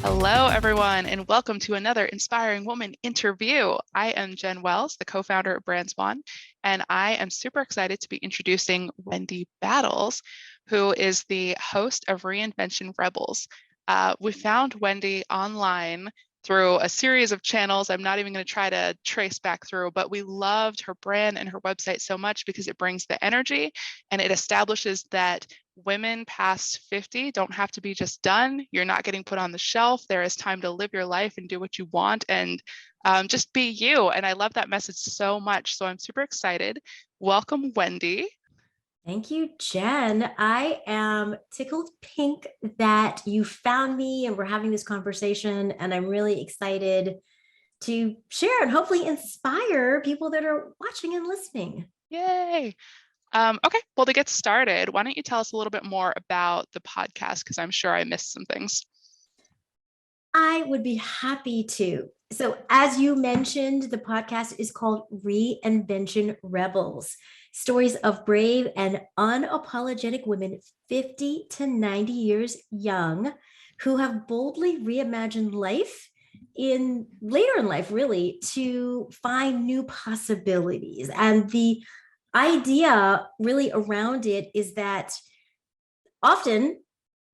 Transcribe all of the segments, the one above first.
Hello, everyone, and welcome to another Inspiring Woman interview. I am Jen Wells, the co-founder of Brand Swan, and I am super excited to be introducing Wendy Battles, who is the host of Reinvention Rebels. We found Wendy online through a series of channels. I'm not even going to try to trace back through, but we loved her brand and her website so much because it brings the energy and it establishes that women past 50 don't have to be just done. You're not getting put on the shelf. There is time to live your life and do what you want and just be you. And I love that message so much. So I'm super excited. Welcome, Wendy. Thank you, Jen. I am tickled pink that you found me and we're having this conversation. And I'm really excited to share and hopefully inspire people that are watching and listening. Yay. Okay, well, to get started, why don't you tell us a little bit more about the podcast? Because I'm sure I missed some things. I would be happy to. So, as you mentioned, the podcast is called Reinvention Rebels, stories of brave and unapologetic women 50 to 90 years young who have boldly reimagined life later in life, really, to find new possibilities. And the idea really around it is that often,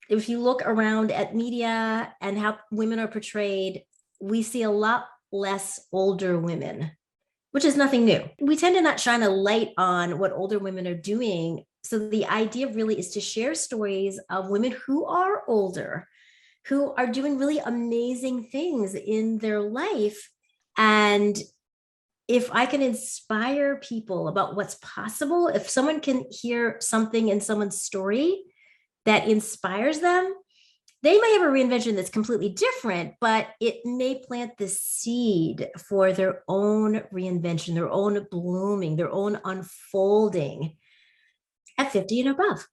if you look around at media and how women are portrayed, we see a lot less older women, which is nothing new. We tend to not shine a light on what older women are doing. So the idea really is to share stories of women who are older, who are doing really amazing things in their life. And if I can inspire people about what's possible, if someone can hear something in someone's story that inspires them, they may have a reinvention that's completely different, but it may plant the seed for their own reinvention, their own blooming, their own unfolding at 50 and above.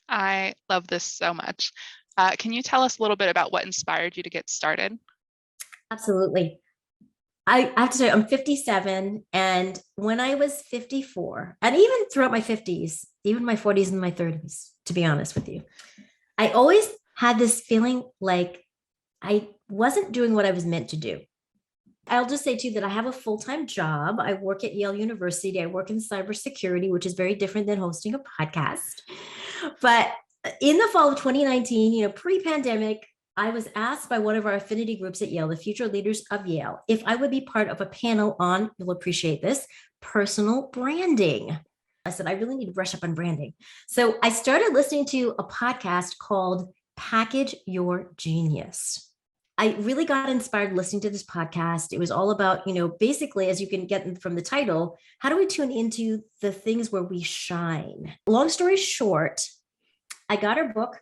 I love this so much. Can you tell us a little bit about what inspired you to get started? Absolutely. I have to say, I'm 57. And when I was 54, and even throughout my 50s, even my 40s and my 30s, to be honest with you, I always had this feeling like I wasn't doing what I was meant to do. I'll just say too that I have a full-time job. I work at Yale University. I work in cybersecurity, which is very different than hosting a podcast. But in the fall of 2019, pre-pandemic, I was asked by one of our affinity groups at Yale, the Future Leaders of Yale, if I would be part of a panel on, you'll appreciate this, personal branding. I said, I really need to brush up on branding. So I started listening to a podcast called Package Your Genius. I really got inspired listening to this podcast. It was all about, basically, as you can get from the title, how do we tune into the things where we shine? Long story short, I got her book.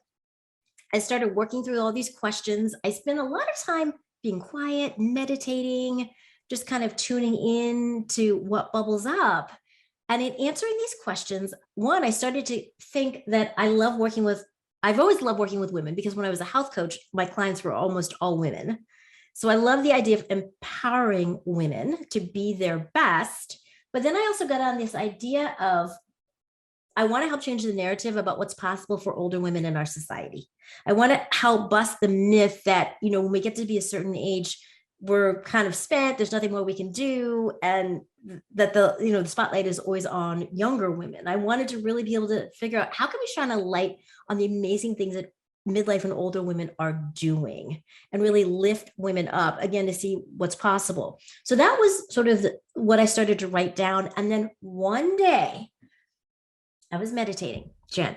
I started working through all these questions. I spent a lot of time being quiet, meditating, just kind of tuning in to what bubbles up. And in answering these questions, one, I started to think that I've always loved working with women because when I was a health coach, my clients were almost all women. So I love the idea of empowering women to be their best. But then I also got on this idea of, I want to help change the narrative about what's possible for older women in our society. I want to help bust the myth that, when we get to be a certain age, we're kind of spent, there's nothing more we can do, and that the spotlight is always on younger women. I wanted to really be able to figure out how can we shine a light on the amazing things that midlife and older women are doing and really lift women up again to see what's possible. So that was sort of what I started to write down. And then one day I was meditating, Jen,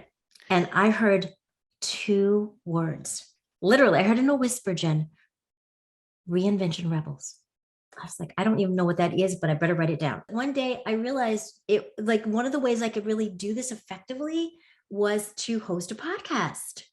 and I heard two words. Literally, I heard in a whisper, Jen, Reinvention Rebels. I was like, I don't even know what that is, but I better write it down. One day I realized it, like, one of the ways I could really do this effectively was to host a podcast.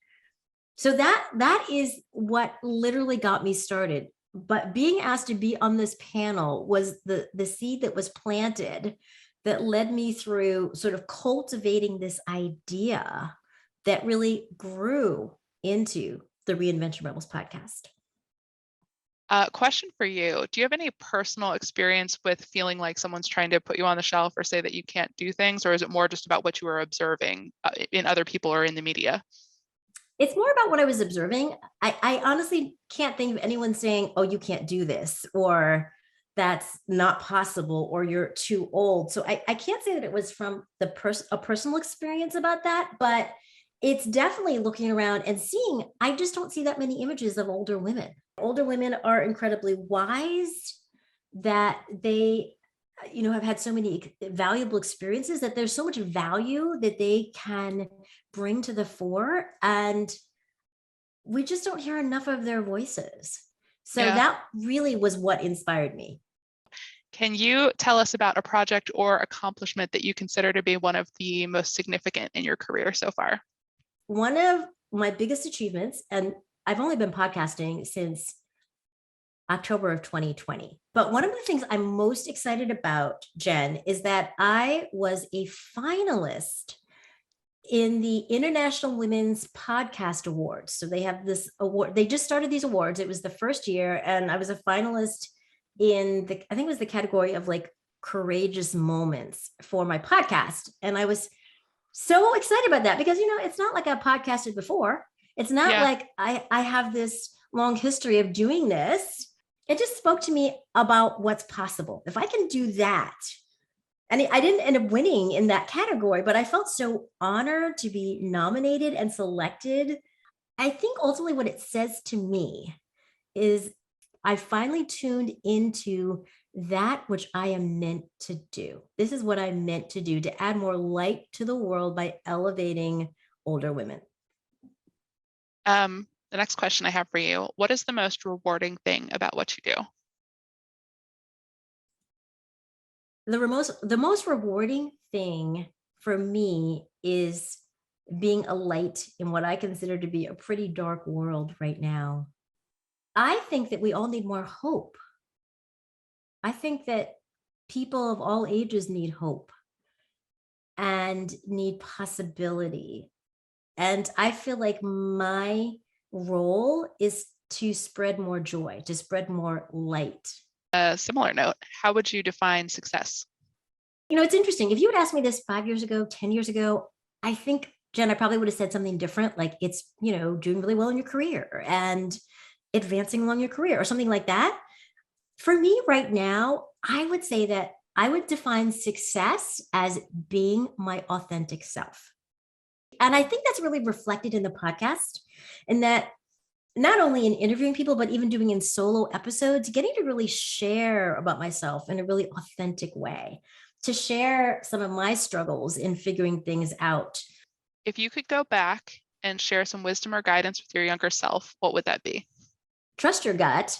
So that is what literally got me started. But being asked to be on this panel was the seed that was planted that led me through sort of cultivating this idea that really grew into the Reinvention Rebels podcast. Question for you. Do you have any personal experience with feeling like someone's trying to put you on the shelf or say that you can't do things, or is it more just about what you were observing in other people or in the media? It's more about what I was observing. I honestly can't think of anyone saying, oh, you can't do this, or that's not possible, or you're too old. So I can't say that it was from a personal experience about that, but it's definitely looking around and seeing, I just don't see that many images of older women. Older women are incredibly wise, that they have had so many valuable experiences, that there's so much value that they can bring to the fore, and we just don't hear enough of their voices. So Yeah. that really was what inspired me. Can you tell us about a project or accomplishment that you consider to be one of the most significant in your career so far? One of my biggest achievements, and I've only been podcasting since October of 2020. But one of the things I'm most excited about, Jen, is that I was a finalist in the International Women's Podcast Awards. So they have this award. They just started these awards. It was the first year, and I was a finalist in I think it was the category of like courageous moments for my podcast. And I was so excited about that because, it's not like I podcasted before. It's not like I have this long history of doing this. It just spoke to me about what's possible. If I can do that, and I didn't end up winning in that category, but I felt so honored to be nominated and selected. I think ultimately what it says to me is I finally tuned into that which I am meant to do. This is what I'm meant to do, to add more light to the world by elevating older women. The next question I have for you, what is the most rewarding thing about what you do? The most rewarding thing for me is being a light in what I consider to be a pretty dark world right now. I think that we all need more hope. I think that people of all ages need hope and need possibility. And I feel like my role is to spread more joy, to spread more light. A similar note, how would you define success? It's interesting. If you had asked me this 5 years ago, 10 years ago, I think, Jen, I probably would have said something different. Like it's, doing really well in your career and advancing along your career or something like that. For me right now, I would say that I would define success as being my authentic self. And I think that's really reflected in the podcast, and that not only in interviewing people, but even doing in solo episodes, getting to really share about myself in a really authentic way, to share some of my struggles in figuring things out. If you could go back and share some wisdom or guidance with your younger self, what would that be? Trust your gut,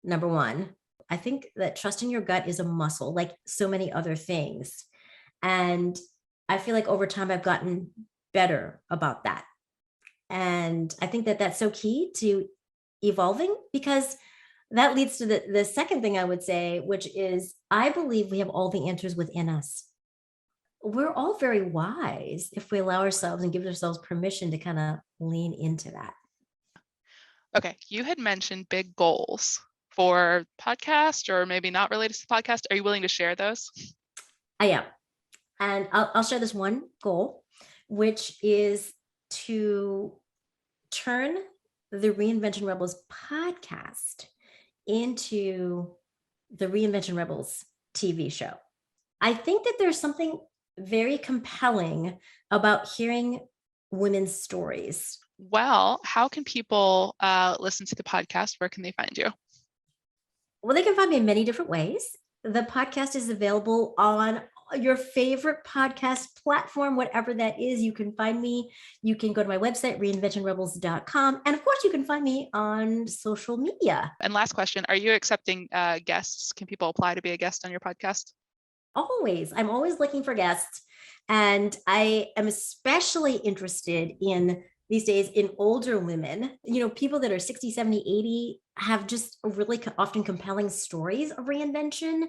number one. I think that trusting your gut is a muscle, like so many other things. And I feel like over time, I've gotten better about that. And I think that that's so key to evolving, because that leads to the second thing I would say, which is I believe we have all the answers within us. We're all very wise if we allow ourselves and give ourselves permission to kind of lean into that. Okay, you had mentioned big goals for podcast, or maybe not related to the podcast. Are you willing to share those? I am. And I'll share this one goal, which is to turn the Reinvention Rebels podcast into the Reinvention Rebels TV show. I think that there's something very compelling about hearing women's stories. Well, how can people listen to the podcast? Where can they find you? Well, they can find me in many different ways. The podcast is available on your favorite podcast platform, whatever that is. You can find me. You can go to my website, reinventionrebels.com. And of course, you can find me on social media. And last question, are you accepting guests? Can people apply to be a guest on your podcast? Always. I'm always looking for guests. And I am especially interested in these days in older women, people that are 60, 70, 80 have just really often compelling stories of reinvention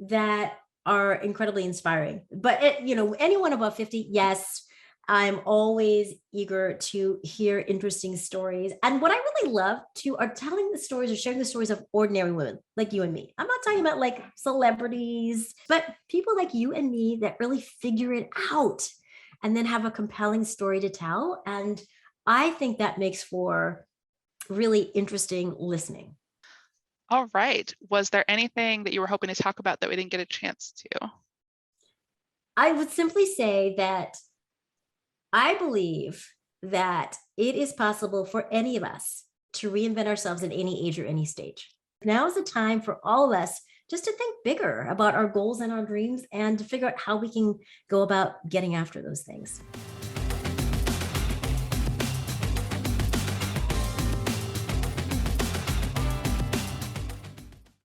that are incredibly inspiring. But anyone above 50, yes, I'm always eager to hear interesting stories. And what I really love too are telling the stories or sharing the stories of ordinary women like you and me. I'm not talking about like celebrities, but people like you and me that really figure it out and then have a compelling story to tell. And I think that makes for really interesting listening. All right. Was there anything that you were hoping to talk about that we didn't get a chance to? I would simply say that I believe that it is possible for any of us to reinvent ourselves at any age or any stage. Now is the time for all of us just to think bigger about our goals and our dreams and to figure out how we can go about getting after those things.